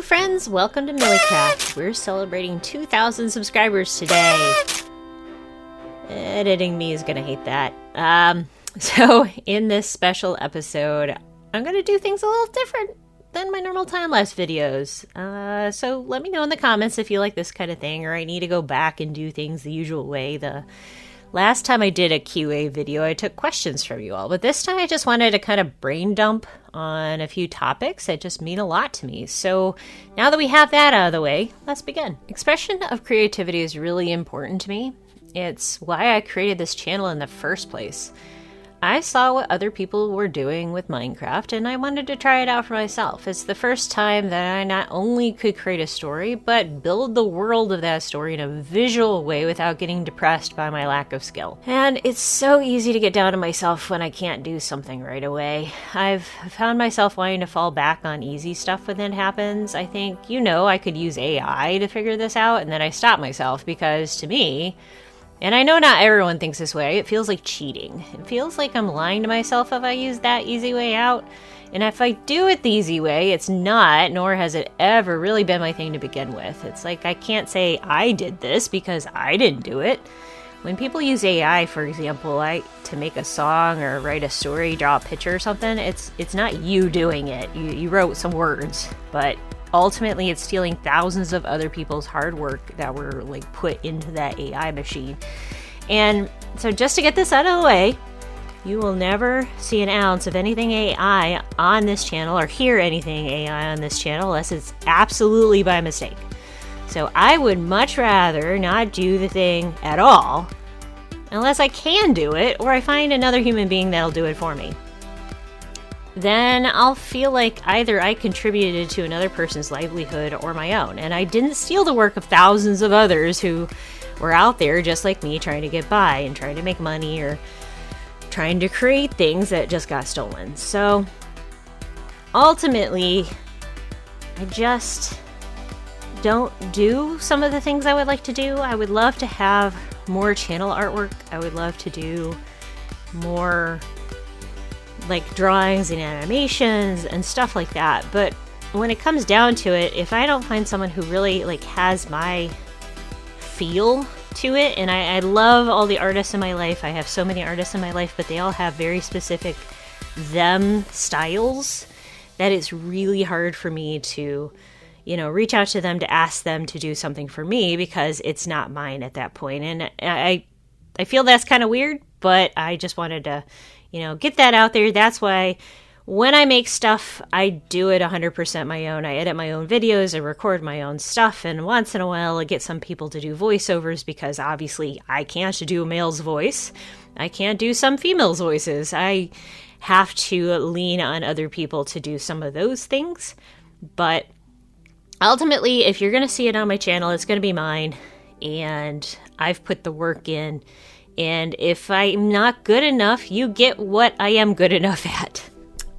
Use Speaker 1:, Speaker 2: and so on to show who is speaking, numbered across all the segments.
Speaker 1: friends, welcome to Millicraft. We're celebrating 2,000 subscribers today. Editing me is gonna hate that. So in this special episode, I'm gonna do things a little different than my normal time-lapse videos. So let me know in the comments if you like this kind of thing, or I need to go back and do things the usual way. The last time I did a QA video, I took questions from you all, but this time I just wanted to kind of brain dump on a few topics that just mean a lot to me. So now that we have that out of the way, let's begin. Expression of creativity is really important to me. It's why I created this channel in the first place. I saw what other people were doing with Minecraft, and I wanted to try it out for myself. It's the first time that I not only could create a story, but build the world of that story in a visual way without getting depressed by my lack of skill. And it's so easy to get down on myself when I can't do something right away. I've found myself wanting to fall back on easy stuff when that happens. I think, I could use AI to figure this out, and then I stop myself because to me, and I know not everyone thinks this way, it feels like cheating. It feels like I'm lying to myself if I use that easy way out. And if I do it the easy way, it's not, nor has it ever really been my thing to begin with. It's like I can't say I did this because I didn't do it. When people use AI, for example, to make a song or write a story, draw a picture or something, it's not you doing it. You wrote some words, but ultimately, it's stealing thousands of other people's hard work that were put into that AI machine. And so just to get this out of the way, you will never see an ounce of anything AI on this channel or hear anything AI on this channel unless it's absolutely by mistake. So I would much rather not do the thing at all unless I can do it or I find another human being that'll do it for me. Then I'll feel like either I contributed to another person's livelihood or my own, and I didn't steal the work of thousands of others who were out there just like me trying to get by and trying to make money or trying to create things that just got stolen. So ultimately, I just don't do some of the things I would like to do. I would love to have more channel artwork. I would love to do more drawings and animations and stuff like that, but when it comes down to it, if I don't find someone who really has my feel to it, and I love all the artists in my life, I have so many artists in my life, but they all have very specific them styles, that it's really hard for me to reach out to them to ask them to do something for me because it's not mine at that point. And I feel that's kind of weird, but I just wanted to get that out there. That's why when I make stuff, I do it 100% my own. I edit my own videos, I record my own stuff, and once in a while I get some people to do voiceovers because obviously I can't do a male's voice. I can't do some female's voices. I have to lean on other people to do some of those things. But ultimately, if you're going to see it on my channel, it's going to be mine, and I've put the work in. And if I'm not good enough, you get what I am good enough at.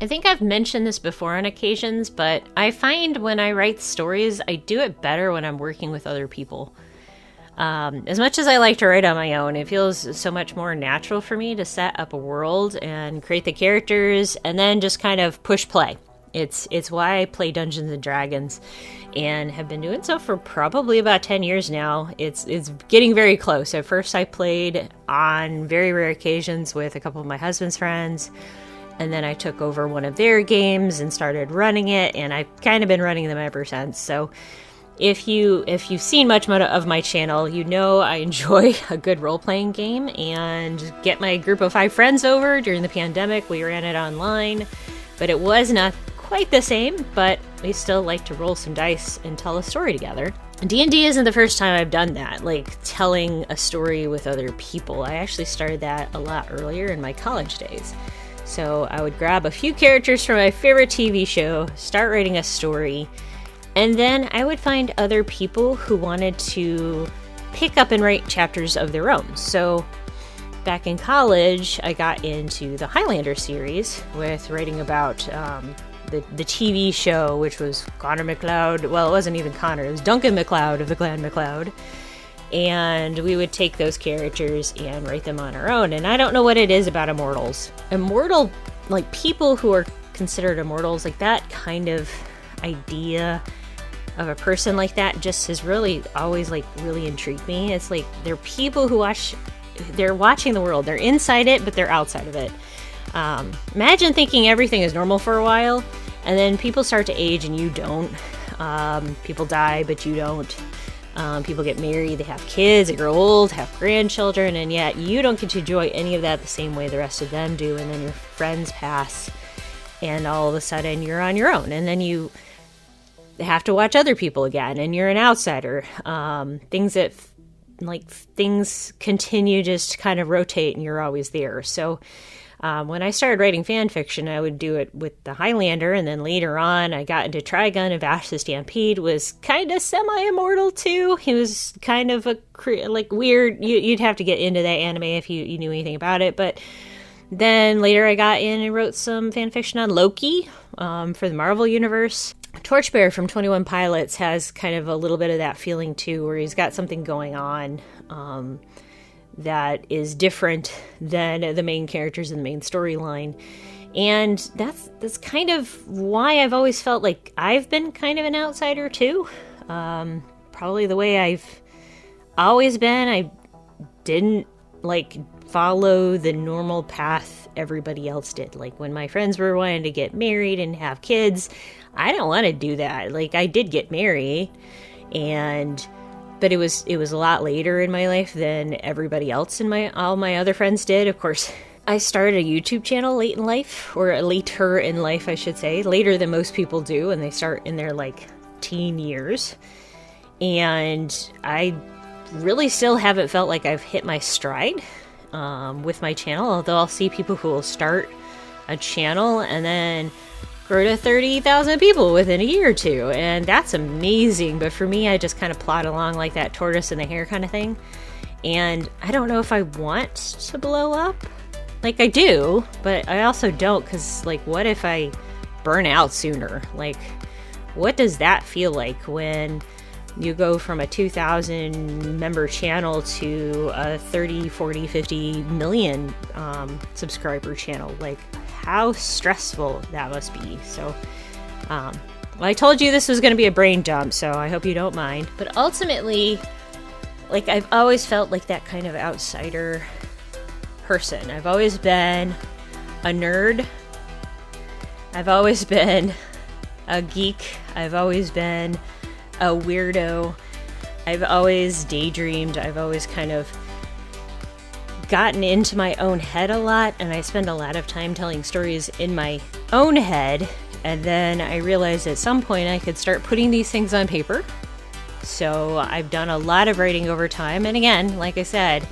Speaker 1: I think I've mentioned this before on occasions, but I find when I write stories, I do it better when I'm working with other people. As much as I like to write on my own, it feels so much more natural for me to set up a world and create the characters and then just kind of push play. It's why I play Dungeons and Dragons and have been doing so for probably about 10 years now. It's getting very close. At first I played on very rare occasions with a couple of my husband's friends, and then I took over one of their games and started running it, and I've kind of been running them ever since. So if you've seen much of my channel, I enjoy a good role-playing game and get my group of 5 friends over. During the pandemic, we ran it online, but it was not quite the same, but we still like to roll some dice and tell a story together. D&D isn't the first time I've done that, telling a story with other people. I actually started that a lot earlier in my college days. So I would grab a few characters from my favorite TV show, start writing a story, and then I would find other people who wanted to pick up and write chapters of their own. So back in college, I got into the Highlander series with writing about the TV show, which was Connor MacLeod. Well, it wasn't even Connor, it was Duncan MacLeod of the Clan MacLeod. And we would take those characters and write them on our own. And I don't know what it is about immortals. People who are considered immortals, that kind of idea of a person like that just has really always like really intrigued me. It's like they're people who they're watching the world. They're inside it, but they're outside of it. Imagine thinking everything is normal for a while, and then people start to age and you don't. People die, but you don't. People get married, they have kids, they grow old, have grandchildren, and yet you don't get to enjoy any of that the same way the rest of them do. And then your friends pass, and all of a sudden you're on your own, and then you have to watch other people again, and you're an outsider. Things continue just to kind of rotate, and you're always there. So when I started writing fan fiction, I would do it with the Highlander, and then later on I got into Trigun, and Vash the Stampede was kind of semi-immortal too. He was kind of a weird, you'd have to get into that anime if you knew anything about it. But then later I got in and wrote some fan fiction on Loki for the Marvel Universe. Torchbearer from 21 Pilots has kind of a little bit of that feeling too, where he's got something going on that is different than the main characters in the main storyline. And that's kind of why I've always felt like I've been kind of an outsider too. Probably the way I've always been. I didn't follow the normal path everybody else did. Like when my friends were wanting to get married and have kids, I don't want to do that. I did get married, but it was a lot later in my life than everybody else all my other friends did. Of course, I started a YouTube channel late in life, or later in life, I should say, later than most people do, and they start in their teen years. And I really still haven't felt like I've hit my stride with my channel, although I'll see people who will start a channel and then grow to 30,000 people within a year or two, and that's amazing. But for me, I just kind of plod along like that tortoise and the hare kind of thing, and I don't know if I want to blow up. I do, but I also don't, because what if I burn out sooner? What does that feel like when you go from a 2,000 member channel to a 30, 40, 50 million subscriber channel? How stressful that must be. So, I told you this was going to be a brain dump, so I hope you don't mind. But ultimately, I've always felt like that kind of outsider person. I've always been a nerd. I've always been a geek. I've always been a weirdo. I've always daydreamed. I've always kind of gotten into my own head a lot, and I spend a lot of time telling stories in my own head, and then I realized at some point I could start putting these things on paper. So I've done a lot of writing over time, and again, like I said,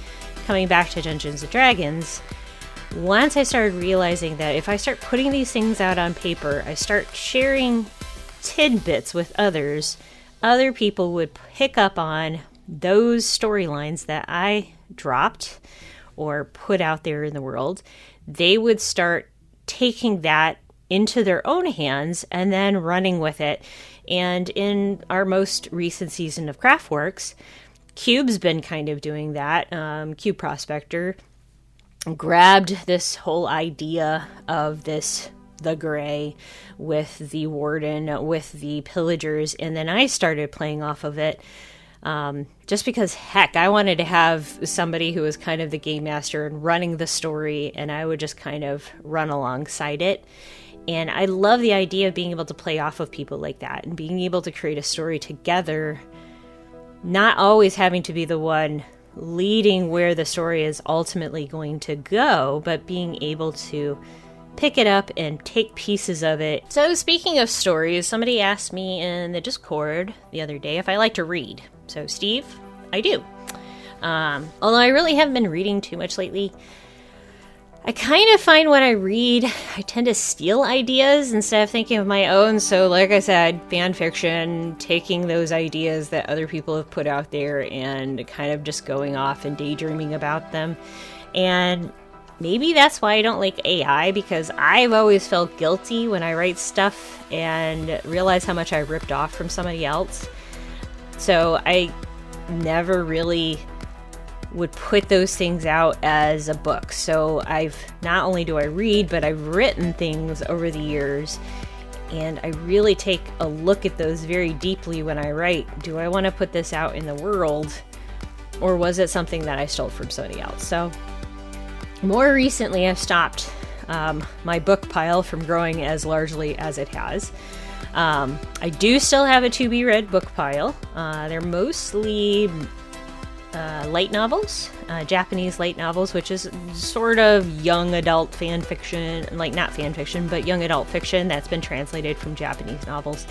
Speaker 1: coming back to Dungeons & Dragons, once I started realizing that if I start putting these things out on paper, I start sharing tidbits with others, other people would pick up on those storylines that I dropped or put out there in the world. They would start taking that into their own hands and then running with it. And in our most recent season of Craftworks, Cube's been kind of doing that. Cube Prospector grabbed this whole idea of the Gray with the Warden, with the Pillagers, and then I started playing off of it. Just because, heck, I wanted to have somebody who was kind of the game master and running the story, and I would just kind of run alongside it. And I love the idea of being able to play off of people like that and being able to create a story together, not always having to be the one leading where the story is ultimately going to go, but being able to pick it up and take pieces of it. So speaking of stories, somebody asked me in the Discord the other day if I like to read. So Steve, I do. Although I really haven't been reading too much lately. I kind of find when I read, I tend to steal ideas instead of thinking of my own. So like I said, fan fiction, taking those ideas that other people have put out there and kind of just going off and daydreaming about them. And maybe that's why I don't like AI, because I've always felt guilty when I write stuff and realize how much I ripped off from somebody else. So I never really would put those things out as a book. So not only do I read, but I've written things over the years, And I really take a look at those very deeply when I write. Do I want to put this out in the world, or was it something that I stole from somebody else? So more recently, I've stopped my book pile from growing as largely as it has. I do still have a to-be-read book pile. They're mostly light novels, Japanese light novels, which is sort of young adult fan fiction, like not fan fiction, but young adult fiction that's been translated from Japanese novels.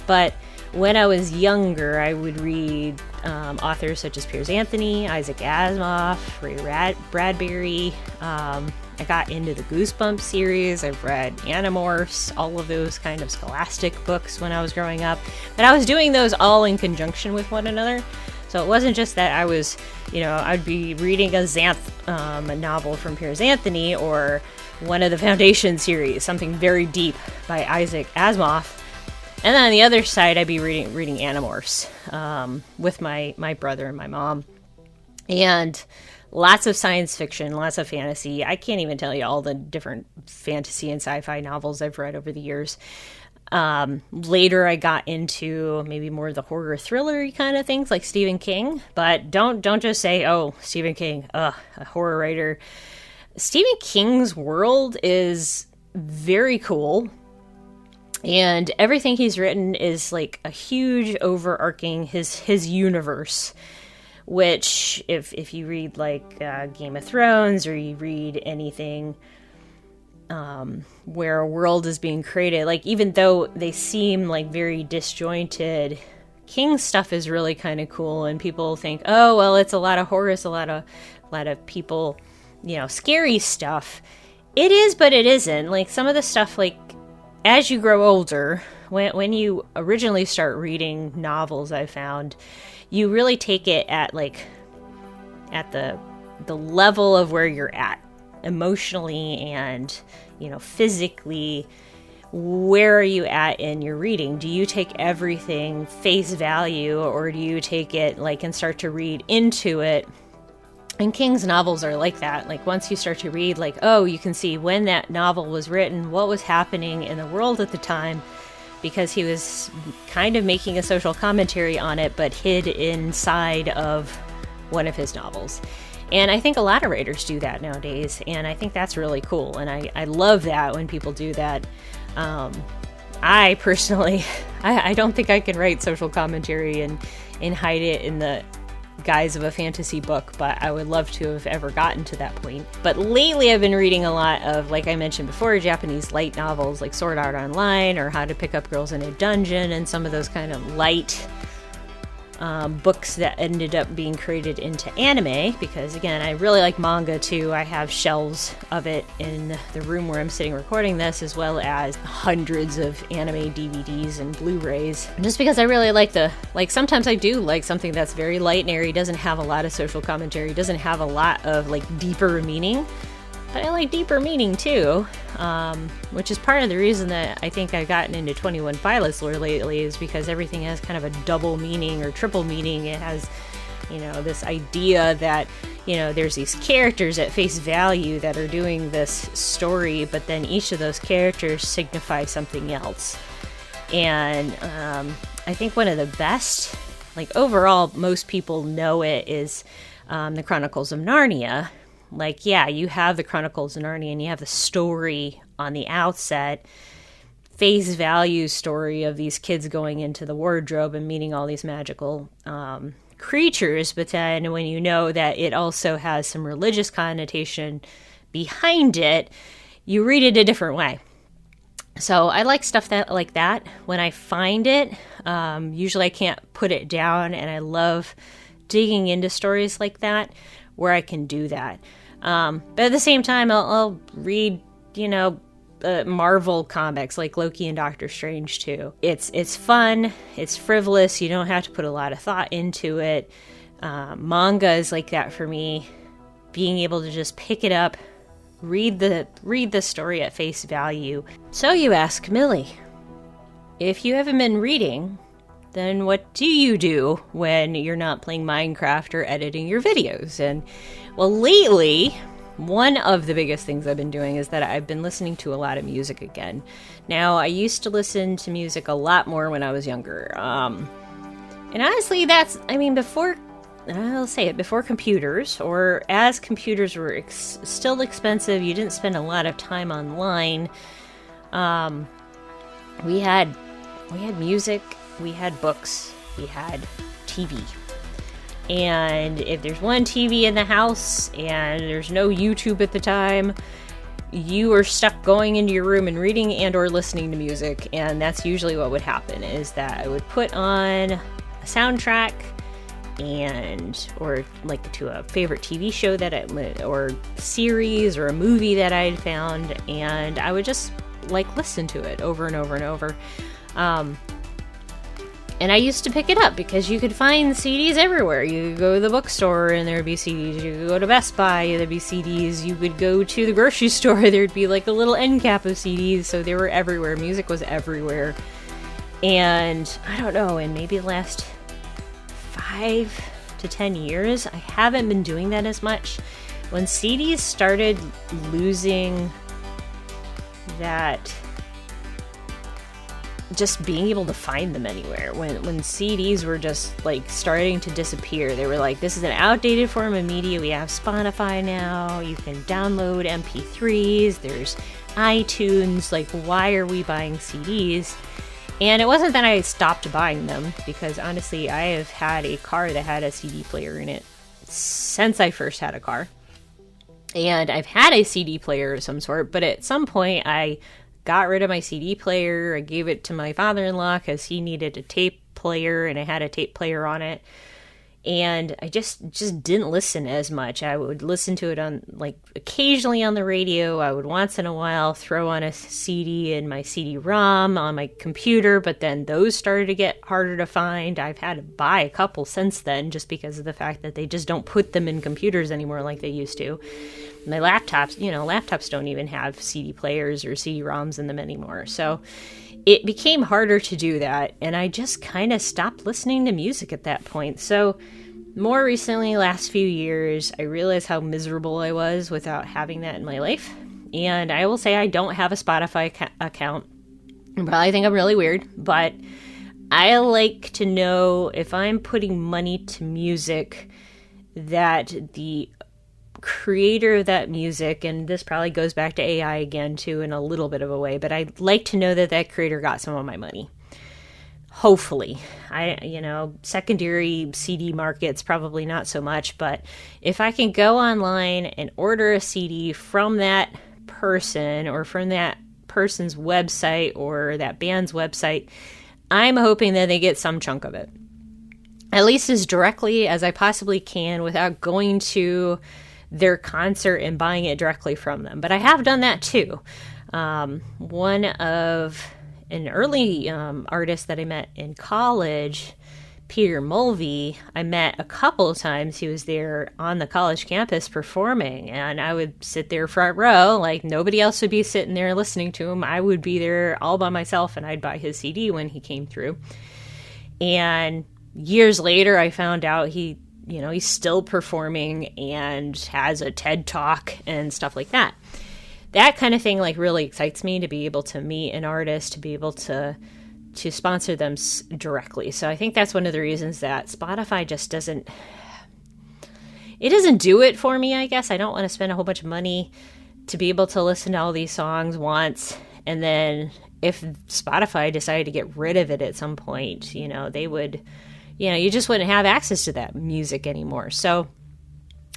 Speaker 1: But when I was younger, I would read authors such as Piers Anthony, Isaac Asimov, Ray Bradbury. I got into the Goosebumps series. I've read Animorphs, all of those kind of scholastic books when I was growing up. But I was doing those all in conjunction with one another. So it wasn't just that I was, I'd be reading a novel from Piers Anthony or one of the Foundation series, something very deep by Isaac Asimov. And then on the other side, I'd be reading Animorphs with my brother and my mom. And lots of science fiction, lots of fantasy. I can't even tell you all the different fantasy and sci-fi novels I've read over the years. Later, I got into maybe more of the horror thriller kind of things like Stephen King. But don't just say, oh, Stephen King, a horror writer. Stephen King's world is very cool. And everything he's written is like a huge overarching his universe. Which, if you read like Game of Thrones, or you read anything where a world is being created, like even though they seem like very disjointed, King's stuff is really kind of cool. And people think, oh well, it's a lot of horror, it's a lot of people, scary stuff. It is, but it isn't. Like some of the stuff, like as you grow older, when you originally start reading novels, I found you really take it at the level of where you're at emotionally and physically. Where are you at in your reading? Do you take everything face value, or do you take it and start to read into it? And King's novels are like that. Like once you start to read, you can see when that novel was written, what was happening in the world at the time, because he was kind of making a social commentary on it, but hid inside of one of his novels. And I think a lot of writers do that nowadays, and I think that's really cool. And I love that when people do that. I personally, I don't think I can write social commentary and hide it in the guise of a fantasy book, but I would love to have ever gotten to that point. But lately I've been reading a lot of, like I mentioned before, Japanese light novels like Sword Art Online or How to Pick Up Girls in a Dungeon, and some of those kind of light books that ended up being created into anime, because again, I really like manga too. I have shelves of it in the room where I'm sitting recording this, as well as hundreds of anime DVDs and Blu-rays, just because I really like sometimes I do like something that's very light and airy, doesn't have a lot of social commentary, doesn't have a lot of deeper meaning. But I like deeper meaning too, which is part of the reason that I think I've gotten into 21 Pilots lately, is because everything has kind of a double meaning or triple meaning. It has, this idea that, there's these characters at face value that are doing this story, but then each of those characters signify something else. And I think one of the best, overall, most people know it, is the Chronicles of Narnia. You have the Chronicles of Narnia and you have the story on the outset, face value story of these kids going into the wardrobe and meeting all these magical creatures. But then when you know that it also has some religious connotation behind it, you read it a different way. So I like stuff like that when I find it. Usually I can't put it down, and I love digging into stories like that where I can do that. But at the same time, I'll read, Marvel comics like Loki and Doctor Strange too. It's fun, it's frivolous, you don't have to put a lot of thought into it. Manga is like that for me, being able to just pick it up, read the story at face value. So you ask, Millie, if you haven't been reading, then what do you do when you're not playing Minecraft or editing your videos? And well, lately one of the biggest things I've been doing is that I've been listening to a lot of music again. Now, I used to listen to music a lot more when I was younger. And honestly, before, I'll say it, before computers, or as computers were still expensive, you didn't spend a lot of time online. We had music, we had books, we had TV. And if there's one TV in the house and there's no YouTube at the time, you were stuck going into your room and reading and or listening to music. And that's usually what would happen, is that I would put on a soundtrack or like to a favorite TV show or series or a movie that I'd found, and I would just like listen to it over and over and over. And I used to pick it up because you could find CDs everywhere. You could go to the bookstore and there'd be CDs. You could go to Best Buy, there'd be CDs. You could go to the grocery store, there'd be like a little end cap of CDs. So they were everywhere. Music was everywhere. And I don't know, in maybe the last 5 to 10 years, I haven't been doing that as much. When CDs started losing that, just being able to find them anywhere, when CDs were just like starting to disappear, they were like, this is an outdated form of media. We have Spotify now, you can download MP3s, there's iTunes, like why are we buying CDs? And it wasn't that I stopped buying them, because honestly, I have had a car that had a CD player in it since I first had a car. And I've had a CD player of some sort, but at some point I got rid of my CD player. I gave it to my father-in-law because he needed a tape player, and it had a tape player on it. And I just didn't listen as much. I would listen to it on, like, occasionally on the radio. I would once in a while throw on a CD in my CD-ROM on my computer, but then those started to get harder to find. I've had to buy a couple since then, just because of the fact that they just don't put them in computers anymore like they used to. My laptops don't even have CD players or CD-ROMs in them anymore. So it became harder to do that, and I just kind of stopped listening to music at that point. So more recently, last few years, I realized how miserable I was without having that in my life. And I will say I don't have a Spotify account. You probably think I'm really weird, but I like to know if I'm putting money to music that the creator of that music, and this probably goes back to AI again too in a little bit of a way, but I'd like to know that that creator got some of my money. Hopefully. Secondary CD markets, probably not so much, but if I can go online and order a CD from that person or from that person's website or that band's website, I'm hoping that they get some chunk of it. At least as directly as I possibly can without going to their concert and buying it directly from them. But I have done that too. One of an early artist that I met in college, Peter Mulvey, I met a couple of times. He was there on the college campus performing, and I would sit there front row, like nobody else would be sitting there listening to him. I would be there all by myself, and I'd buy his CD when he came through. And years later, I found out he's still performing and has a TED Talk and stuff like that. That kind of thing, like, really excites me, to be able to meet an artist, to be able to sponsor them directly. So I think that's one of the reasons that Spotify just doesn't do it for me, I guess. I don't want to spend a whole bunch of money to be able to listen to all these songs once, and then if Spotify decided to get rid of it at some point, they would, you just wouldn't have access to that music anymore. So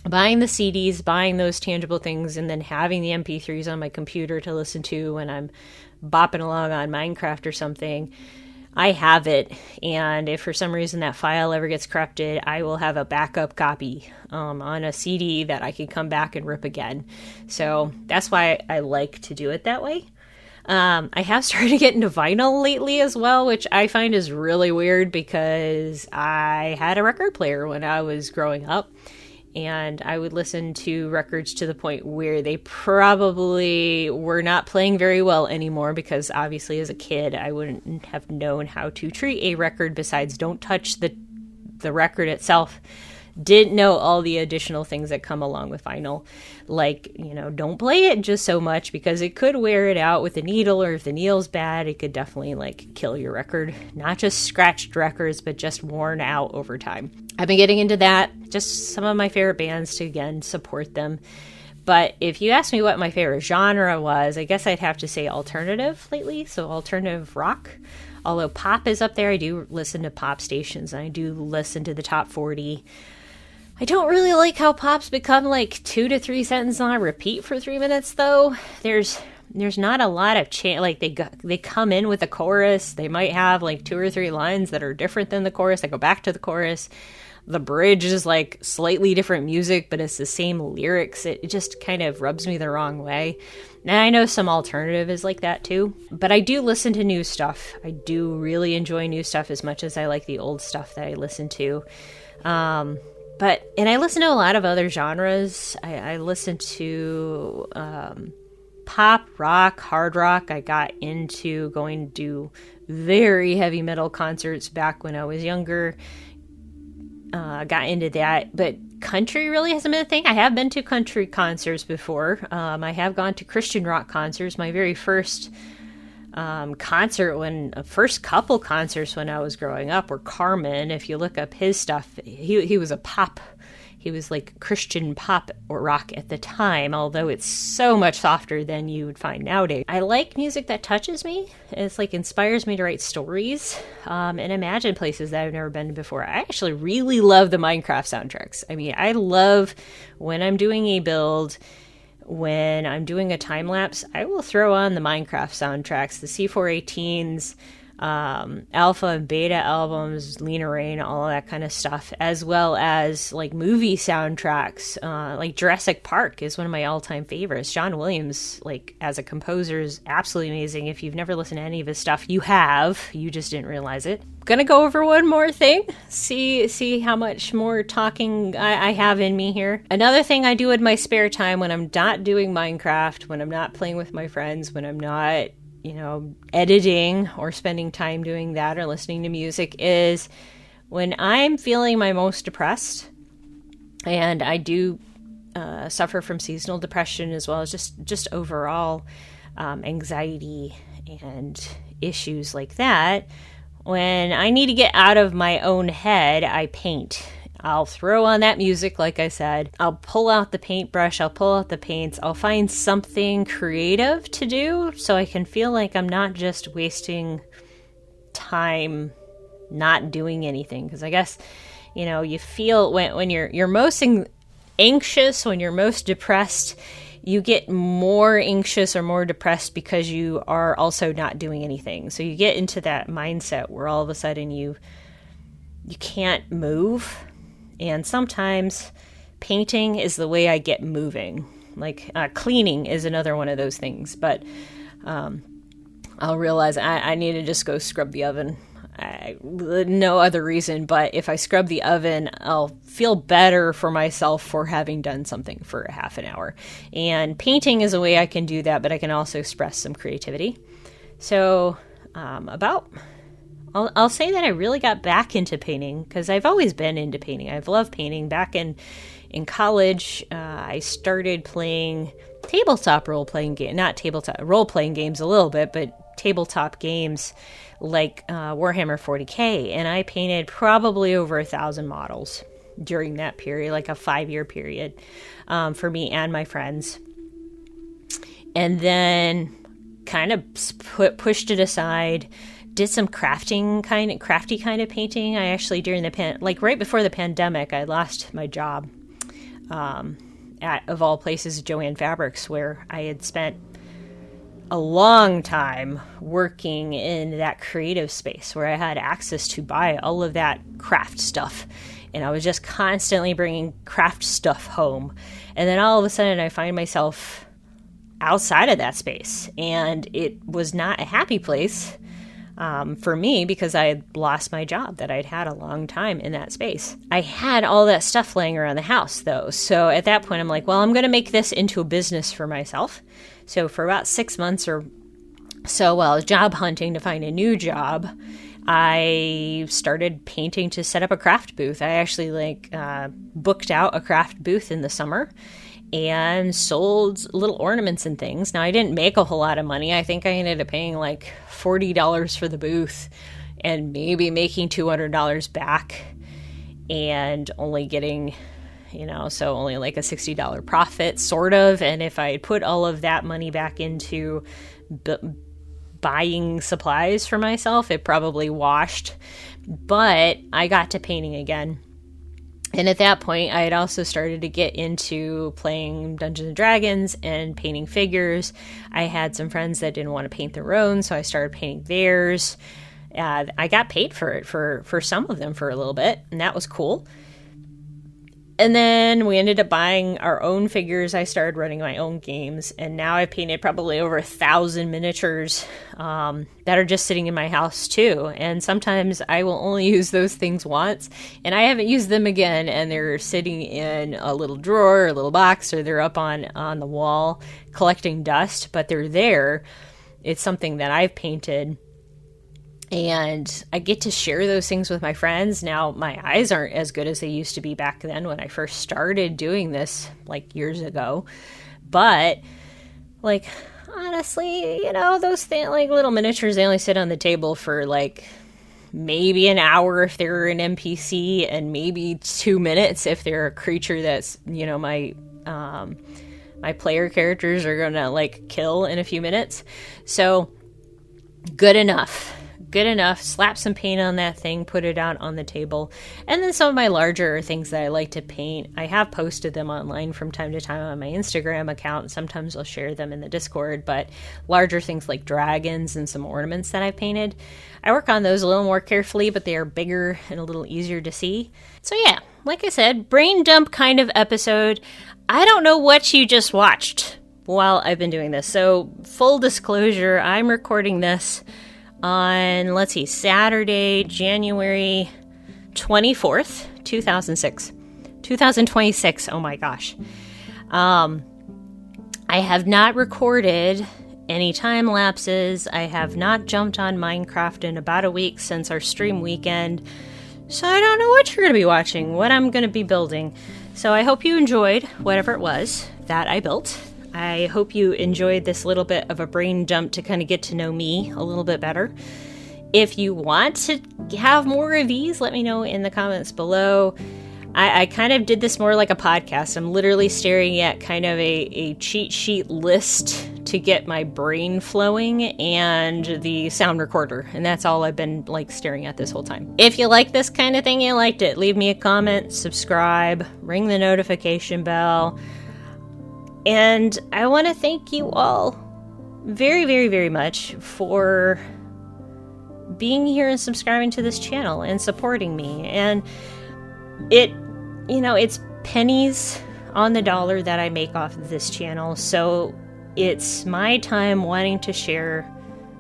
Speaker 1: buying the CDs, buying those tangible things, and then having the MP3s on my computer to listen to when I'm bopping along on Minecraft or something, I have it. And if for some reason that file ever gets corrupted, I will have a backup copy on a CD that I can come back and rip again. So that's why I like to do it that way. I have started to get into vinyl lately as well, which I find is really weird because I had a record player when I was growing up, and I would listen to records to the point where they probably were not playing very well anymore, because obviously as a kid I wouldn't have known how to treat a record besides don't touch the record itself. didn't know all the additional things that come along with vinyl. Like, don't play it just so much because it could wear it out with the needle, or if the needle's bad, it could definitely like kill your record. Not just scratched records, but just worn out over time. I've been getting into that. Just some of my favorite bands to, again, support them. But if you ask me what my favorite genre was, I guess I'd have to say alternative lately. So alternative rock. Although pop is up there, I do listen to pop stations. And I do listen to the top 40. I don't really like how pop's become like 2 to 3 sentences on repeat for 3 minutes, though. There's not a lot of like they come in with a chorus. They might have like 2 or 3 lines that are different than the chorus. They go back to the chorus. The bridge is like slightly different music, but it's the same lyrics. It just kind of rubs me the wrong way. And I know some alternative is like that too, but I do listen to new stuff. I do really enjoy new stuff as much as I like the old stuff that I listen to. And I listen to a lot of other genres. I listen to pop, rock, hard rock. I got into going to very heavy metal concerts back when I was younger. Got into that, but country really hasn't been a thing. I have been to country concerts before. I have gone to Christian rock concerts. My very first first couple concerts when I was growing up were Carmen. If you look up his stuff, he was a pop. He was like Christian pop or rock at the time, although it's so much softer than you would find nowadays. I like music that touches me. It's like inspires me to write stories and imagine places that I've never been to before. I actually really love the Minecraft soundtracks. I mean, I love when I'm doing a build, when I'm doing a time lapse, I will throw on the Minecraft soundtracks, the C418s, alpha and beta albums, Lena Rain, all that kind of stuff, as well as like movie soundtracks. Like Jurassic Park is one of my all-time favorites. John Williams, like as a composer, is absolutely amazing. If you've never listened to any of his stuff, you just didn't realize it. Gonna go over one more thing, see how much more talking I have in me here. Another thing I do in my spare time when I'm not doing Minecraft, when I'm not playing with my friends, when I'm not editing or spending time doing that or listening to music, is when I'm feeling my most depressed. And I do suffer from seasonal depression as well as just overall anxiety and issues like that. When I need to get out of my own head, I paint. I'll throw on that music, like I said. I'll pull out the paintbrush. I'll pull out the paints. I'll find something creative to do so I can feel like I'm not just wasting time not doing anything. Because I guess, you feel when you're most anxious, when you're most depressed, you get more anxious or more depressed because you are also not doing anything. So you get into that mindset where all of a sudden you can't move. And sometimes painting is the way I get moving. Like cleaning is another one of those things. But I'll realize I need to just go scrub the oven. No other reason, but if I scrub the oven, I'll feel better for myself for having done something for a half an hour. And painting is a way I can do that, but I can also express some creativity. So I'll say that I really got back into painting because I've always been into painting. I've loved painting. Back in college, I started playing tabletop role-playing games, not tabletop, role-playing games a little bit, but tabletop games like Warhammer 40K. And I painted probably over 1,000 models during that period, like a 5-year period for me and my friends. And then kind of pushed it aside. Did some crafty kind of painting. I actually right before the pandemic, I lost my job at, of all places, Joann Fabrics, where I had spent a long time working in that creative space where I had access to buy all of that craft stuff. And I was just constantly bringing craft stuff home. And then all of a sudden I find myself outside of that space. And it was not a happy place for me because I had lost my job that I'd had a long time in that space. I had all that stuff laying around the house though. So at that point I'm like, well, I'm going to make this into a business for myself. So for about 6 months or so while I was job hunting to find a new job, I started painting to set up a craft booth. I actually booked out a craft booth in the summer and sold little ornaments and things. Now, I didn't make a whole lot of money. I think I ended up paying like $40 for the booth and maybe making $200 back and only getting, so only like a $60 profit, sort of. And if I had put all of that money back into buying supplies for myself, it probably washed. But I got to painting again. And at that point, I had also started to get into playing Dungeons and Dragons and painting figures. I had some friends that didn't want to paint their own, so I started painting theirs. I got paid for it for some of them for a little bit, and that was cool. And then we ended up buying our own figures. I started running my own games, and now I've painted probably over 1,000 miniatures that are just sitting in my house too. And sometimes I will only use those things once, and I haven't used them again, and they're sitting in a little drawer, a little box, or they're up on the wall collecting dust, but they're there. It's something that I've painted. And I get to share those things with my friends. Now, my eyes aren't as good as they used to be back then when I first started doing this, like years ago. But, like, honestly, those things, like little miniatures, they only sit on the table for like maybe an hour if they're an NPC, and maybe 2 minutes if they're a creature that's, my player characters are gonna like kill in a few minutes. So, good enough. Slap some paint on that thing, put it out on the table. And then some of my larger things that I like to paint, I have posted them online from time to time on my Instagram account. Sometimes I'll share them in the Discord, but larger things like dragons and some ornaments that I've painted, I work on those a little more carefully, but they are bigger and a little easier to see. So yeah, like I said, brain dump kind of episode. I don't know what you just watched while I've been doing this. So full disclosure, I'm recording this on, Saturday, January 24th, 2026. Oh my gosh. I have not recorded any time lapses. I have not jumped on Minecraft in about a week since our stream weekend. So I don't know what you're going to be watching, what I'm going to be building. So I hope you enjoyed whatever it was that I built. I hope you enjoyed this little bit of a brain dump to kind of get to know me a little bit better. If you want to have more of these, let me know in the comments below. I kind of did this more like a podcast. I'm literally staring at kind of a cheat sheet list to get my brain flowing and the sound recorder. And that's all I've been staring at this whole time. If you like this kind of thing, you liked it, leave me a comment, subscribe, ring the notification bell. And I want to thank you all very, very, very much for being here and subscribing to this channel and supporting me. And it's pennies on the dollar that I make off of this channel. So it's my time wanting to share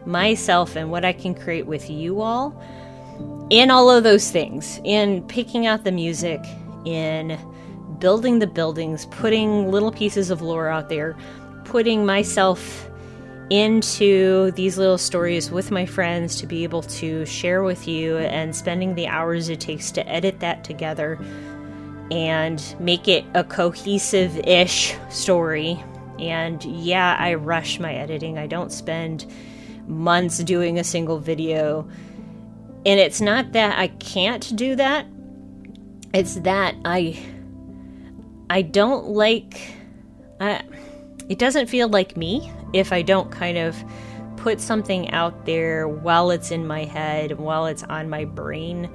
Speaker 1: myself and what I can create with you all in all of those things, in picking out the music, in building the buildings, putting little pieces of lore out there, putting myself into these little stories with my friends to be able to share with you, and spending the hours it takes to edit that together and make it a cohesive-ish story. And yeah, I rush my editing. I don't spend months doing a single video. And it's not that I can't do that. It's that I don't like... it doesn't feel like me if I don't kind of put something out there while it's in my head, while it's on my brain.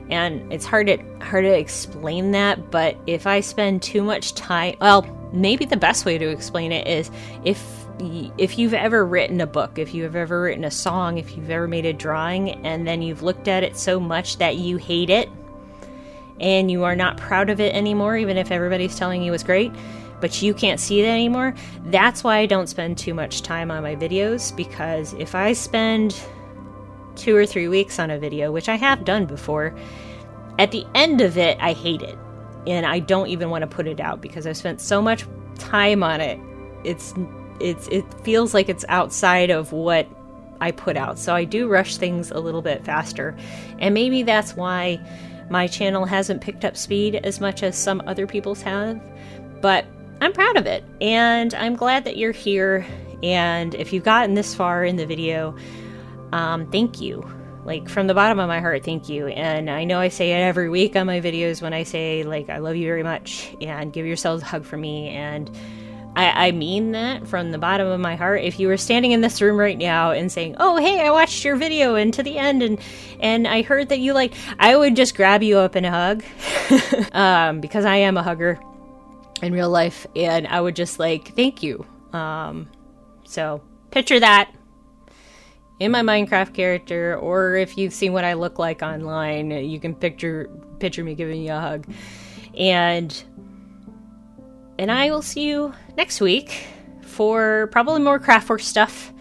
Speaker 1: And it's hard to explain that, but if I spend too much time... Well, maybe the best way to explain it is if you've ever written a book, if you've ever written a song, if you've ever made a drawing, and then you've looked at it so much that you hate it, and you are not proud of it anymore, even if everybody's telling you it's great, but you can't see it anymore. That's why I don't spend too much time on my videos, because if I spend 2 or 3 weeks on a video, which I have done before, at the end of it, I hate it. And I don't even want to put it out because I've spent so much time on it. It feels like it's outside of what I put out. So I do rush things a little bit faster. And maybe that's why my channel hasn't picked up speed as much as some other people's have. But I'm proud of it. And I'm glad that you're here. And if you've gotten this far in the video, thank you. Like, from the bottom of my heart, thank you. And I know I say it every week on my videos when I say, like, I love you very much and give yourselves a hug for me. And I mean that from the bottom of my heart. If you were standing in this room right now and saying, oh, hey, I watched your video and to the end and I heard that you liked, I would just grab you up and hug because I am a hugger in real life. And I would just like, thank you. So picture that in my Minecraft character, or if you've seen what I look like online, you can picture me giving you a hug. And I will see you next week for probably more Craftwork stuff.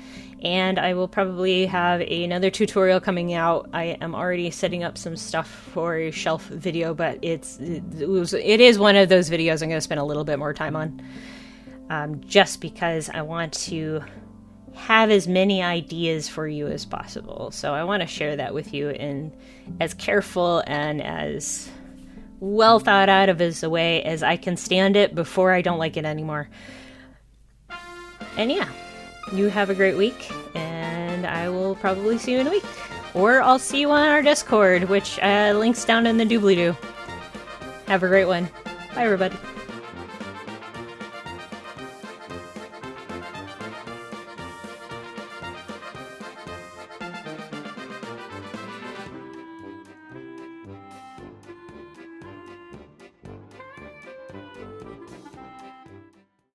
Speaker 1: And I will probably have another tutorial coming out. I am already setting up some stuff for a shelf video, but it is one of those videos I'm going to spend a little bit more time on. Just because I want to have as many ideas for you as possible. So I want to share that with you in as careful and as well thought out of as a way as I can stand it before I don't like it anymore. And yeah, you have a great week, and I will probably see you in a week. Or I'll see you on our Discord, which links down in the doobly-doo. Have a great one. Bye, everybody.